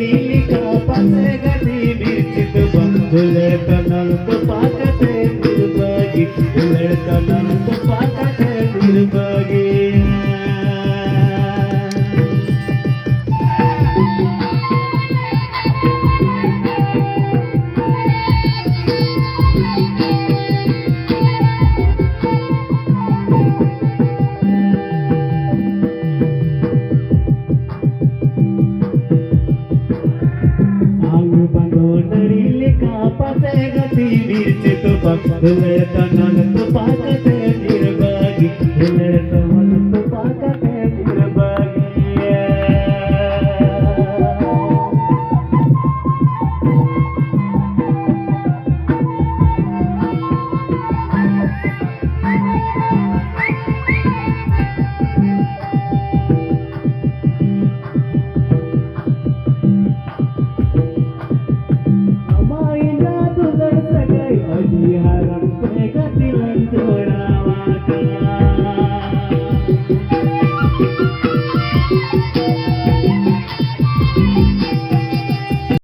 नडीली कापासे गती मिरची तुपात उलटनंत पाकते निर्बगी उलटनंत पाकते निर्बगी कापासे गती मिरची तुपात उलटनंत पाकते